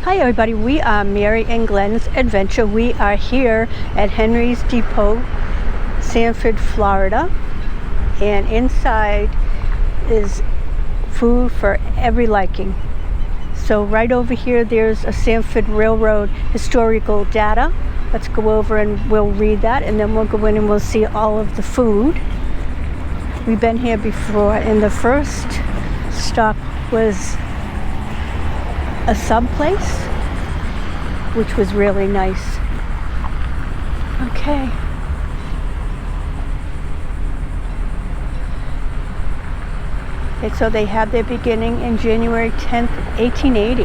Hi everybody, we are Mary and Glen's Adventure. We are here at Henry's Depot, Sanford, Florida. And inside is food for every liking. So right over here there's a Sanford Railroad historical data. Let's go over and we'll read that, and then we'll go in and we'll see all of the food. We've been here before, and the first stop was a sub place, which was really nice. Okay. And so they had their beginning in January 10th, 1880.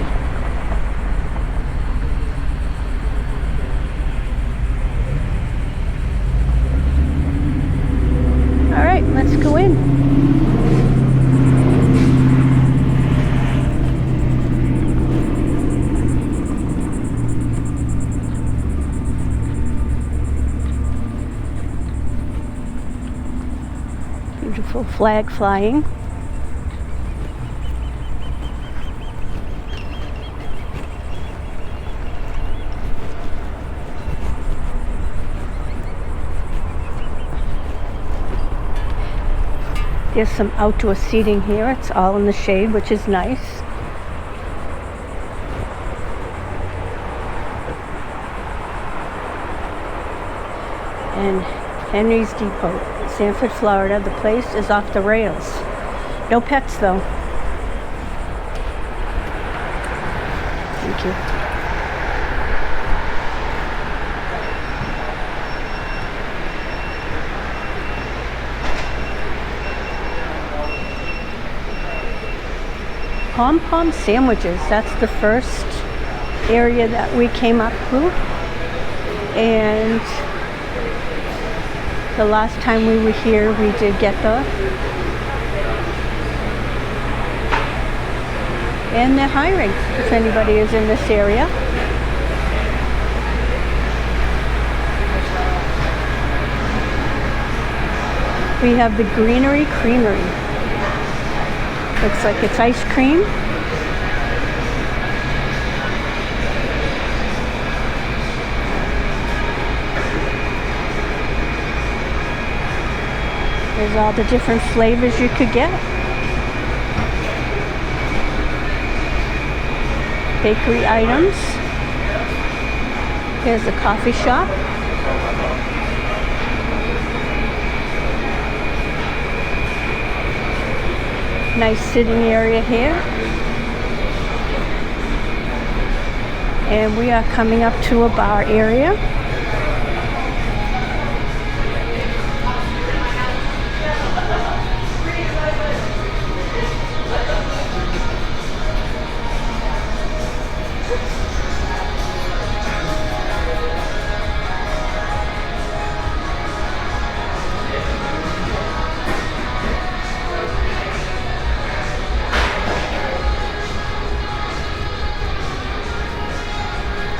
All right, let's go in. Beautiful flag flying. There's some outdoor seating here. It's all in the shade, which is nice. And Henry's Depot, Sanford, Florida. The place is off the rails. No pets though. Thank you. Pom-pom sandwiches. That's the first area that we came up to. And the last time we were here, we did get those. And they're hiring if anybody is in this area. We have the Greenery Creamery. Looks like it's ice cream. There's all the different flavors you could get. Bakery items. Here's the coffee shop. Nice sitting area here. And we are coming up to a bar area.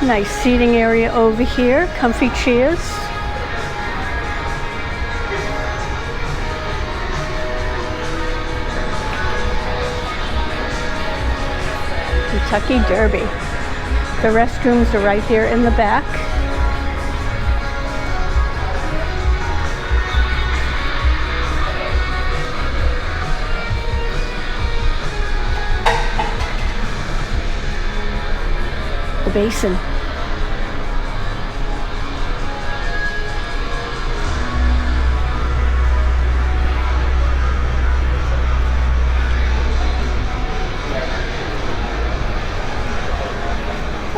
Nice seating area over here, comfy chairs. Kentucky Derby. The restrooms are right here in the back. The basin.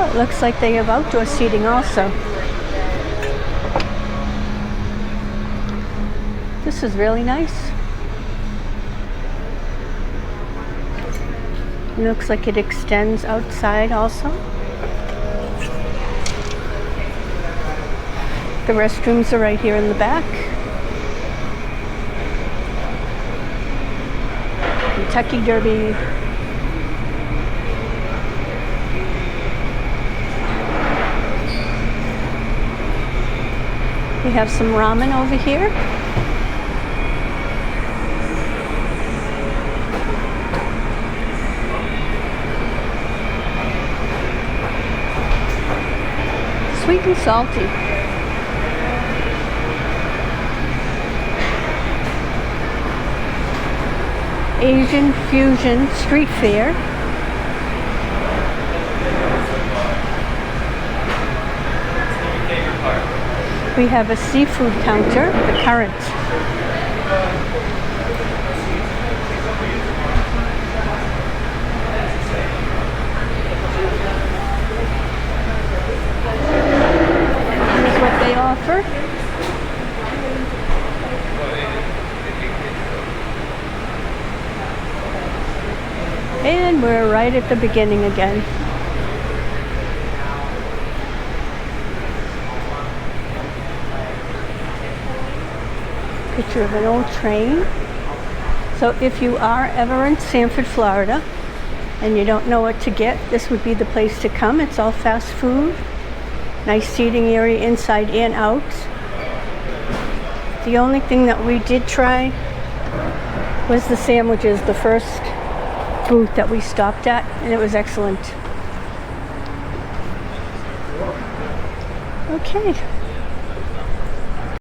Oh, it looks like they have outdoor seating also. This is really nice. It looks like it extends outside also. The restrooms are right here in the back. Kentucky Derby. We have some ramen over here. sweet and salty. Asian Fusion Street Fair. We have a seafood counter, the Current. Here's what they offer. And we're right at the beginning again. Picture of an old train. So if you are ever in Sanford, Florida, and you don't know what to get, this would be the place to come. It's all fast food. Nice seating area inside and out. The only thing that we did try was the sandwiches, the first booth that we stopped at, and it was excellent. Okay.